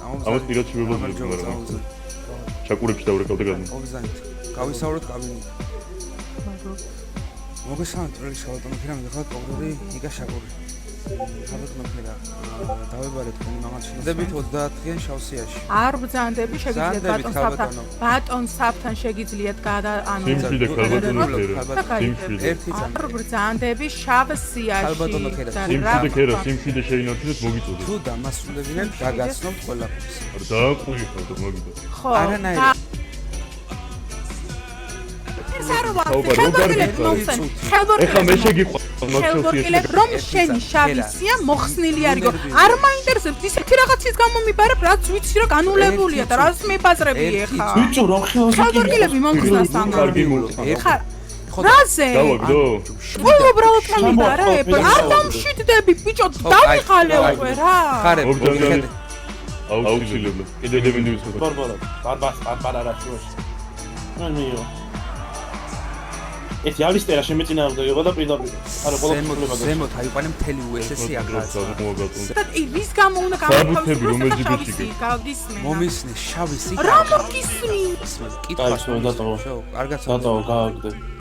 ამას პირადში ვებაზრებ, მაგრამ ჩაკურებში დავრეკავდა გადმო. ობზანით. გავისაუბროთ კაბინეტი. მოგესალმებით, შალატონ ფირამი, ხალხ პროგრამი იგა შაგური. შალატონ ფირა. დავებარეთ თქვენი მამაჩინოდებით 30-იან შავსიაში. არ ბრძანდები შეგიძლიათ ბატონ საფთან შეგიძლიათ ანუ სიმშვიდე ქალბატონო ფერა. ერთი წამი. არ ბრძანდები შავსიაში. სიმშვიდე ქერა, სიმშვიდე შეინარჩუნეთ მოგიწოდეთ. თუ დამასრულებინებ დაგაცნობთ ყველაფერს. არ დააკვირიხავთ მოგიწოდეთ. ხო. არანაირად. ეხლა მე შეგიყვანთ ხელბორკილებ რომ შენი შავისია მოხსნილი არისო არ მაინტერესებს ისეთი რაღაცის გამო მიბარებ რაც ვიცი რომ განულებულია და რაც მიბაზრები ეხა ბიჭო რა ხელბორკილები მომგზას ამ კარგი მოხდა ეხა რაზე დავაგდო უბრალოდ გამიბარებ არ დამშვიდდები ბიჭო დავიხალე უკვე რა ობჯანელი აუცილებლად კიდე დებინდი ვიცხოთ ბარბარა რა შუაში ნანიო ეს ავისტერა შემეწინააღმდა იყო და პირდაპირ არა ყველა ზემოთ აიყვანე მთელი USS-ი აქაც და რის გამო უნდა საბუთები რომელიც ბიჭიკი გავდისმენ მომისნე შავი სიგა რა მოგისმის კითხვა დატოვა კარგად დატოვა გააგდე